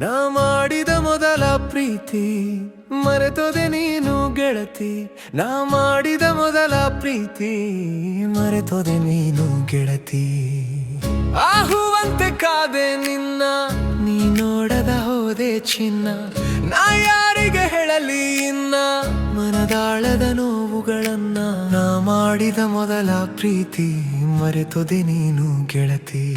ನಾ ಮಾಡಿದ ಮೊದಲ ಪ್ರೀತಿ ಮರೆತೋದೆ ನೀನು ಗೆಳತಿ. ನಾ ಮಾಡಿದ ಮೊದಲ ಪ್ರೀತಿ ಮರೆತೋದೆ ನೀನು ಗೆಳತಿ. ಆಹುವಂತೆ ಕಾದೆ ನಿನ್ನ, ನೀ ನೋಡದ ಹೋದೆ ಚಿನ್ನ. ನಾ ಯಾರಿಗೆ ಹೇಳಲಿ ಇನ್ನ ಮನದಾಳದ ನೋವುಗಳನ್ನ. ನಾ ಮಾಡಿದ ಮೊದಲ ಪ್ರೀತಿ ಮರೆತೋದೆ ನೀನು ಗೆಳತಿ.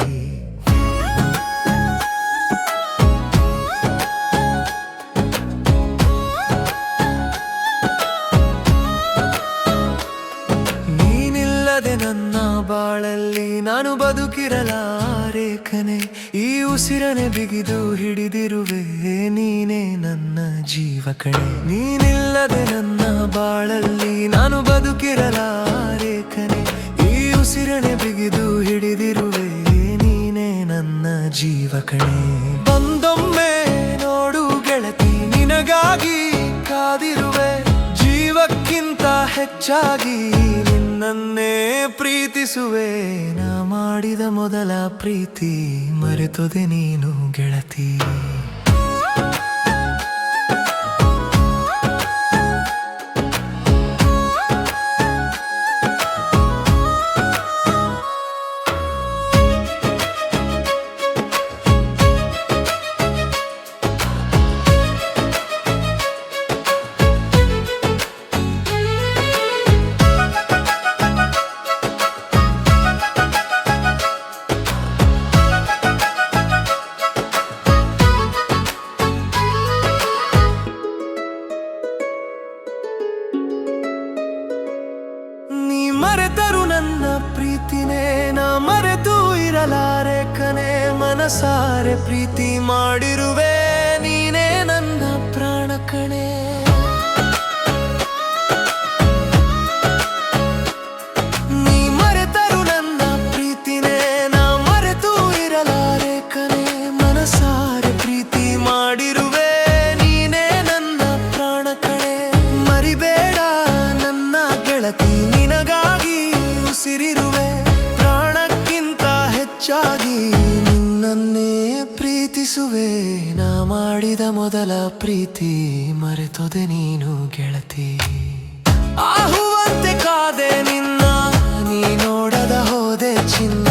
ನನ್ನ ಬಾಳಲ್ಲಿ ನಾನು ಬದುಕಿರಲಾರೆ ಕನೆ. ಈ ಉಸಿರನೆ ಬಿಗಿದು ಹಿಡಿದಿರುವೆ ನೀನೇ ನನ್ನ ಜೀವ ಕಣೆ. ನೀನಿಲ್ಲದೆ ನನ್ನ ಬಾಳಲ್ಲಿ ನಾನು ಬದುಕಿರಲಾರೆ ಕನೆ. ಈ ಉಸಿರನೆ ಬಿಗಿದು ಹಿಡಿದಿರುವೆ ನೀನೇ ನನ್ನ ಜೀವ ಕಣೆ. ಬಂದೊಮ್ಮೆ ನೋಡು ಗೆಳತಿ, ನಿನಗಾಗಿ ಕಾದಿರುವೆ. ಜೀವಕ್ಕಿಂತ ಹೆಚ್ಚಾಗಿ ನನ್ನೇ ಪ್ರೀತಿಸುವೆ. ನಾ ಮಾಡಿದ ಮೊದಲ ಪ್ರೀತಿ ಮರೆತೋದೆ ನೀನು ಗೆಳತಿ. ಮರೆತರು ನನ್ನ ಪ್ರೀತಿನೇ ನಾ ಮರೆತು ಇರಲಾರೆ ಕನೆ. ಮನಸಾರೆ ಪ್ರೀತಿ ಮಾಡಿರುವೆ ನೀನೇ ನನ್ನ ಪ್ರಾಣ ಕಣೆ. ನೀ ಮರೆತರು ನನ್ನ ಪ್ರೀತಿನೇ ನಾ ಮರೆತು ಇರಲಾರೆ ಕನೆ. ಮನಸಾರೆ ಪ್ರೀತಿ ಮಾಡಿರುವೆ ನೀನೇ ನನ್ನ ಪ್ರಾಣ ಕಣೆ. ಮರಿಬೇಡ ನನ್ನ ಗೆಳತಿ, ನಿನಗಾಗಿ ಉಸಿರಿರುವೆ. ಪ್ರಾಣಕ್ಕಿಂತ ಹೆಚ್ಚಾಗಿ ನಿನ್ನನ್ನೇ ಪ್ರೀತಿಸುವೆ. ನಾ ಮಾಡಿದ ಮೊದಲ ಪ್ರೀತಿ ಮರೆತೋದೆ ನೀನು ಗೆಳತಿ. ಆಹುವಂತೆ ಕಾದೆ ನಿನ್ನ, ನೀ ನೋಡದ ಹೋದೆ ಚಿನ್ನ.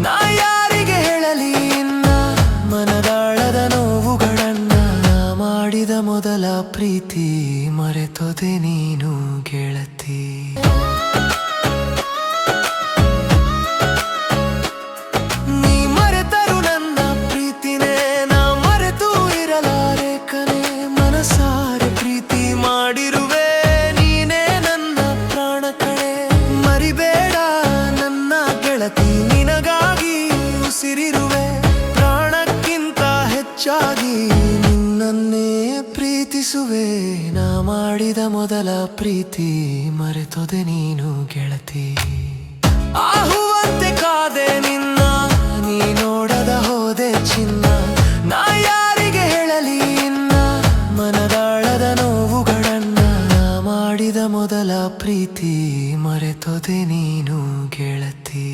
ನಾ ಯಾರಿಗೆ ಹೇಳಲಿ ಇನ್ನ ಮನದಾಳದ ನೋವುಗಳನ್ನ. ನಾ ಮಾಡಿದ ಮೊದಲ ಪ್ರೀತಿ ಮರೆತೋದೆ ನೀನು ಗೆಳತಿ. ನಿನಗಾಗಿ ಉಸಿರಿರುವೆ. ಪ್ರಾಣಕ್ಕಿಂತ ಹೆಚ್ಚಾಗಿ ನಿನ್ನನ್ನೇ ಪ್ರೀತಿಸುವೆ. ನಾ ಮಾಡಿದ ಮೊದಲ ಪ್ರೀತಿ ಮರೆತೋದೆ ನೀನು ಗೆಳತಿ. ಆಹುವಂತೆ ಕಾದೆ ನಿನ್ನ, ನೀ ನೋಡದ ಹೋದೆ ಚಿನ್ನ. ನಾ ಯಾರಿಗೆ ಹೇಳಲಿ ಇನ್ನ ಮನದಾಳದ ನೋವುಗಳನ್ನ. ನಾ ಮಾಡಿದ ಮೊದಲ ಪ್ರೀತಿ ಮರೆತೋದೆ ನೀನು ಗೆಳತಿ.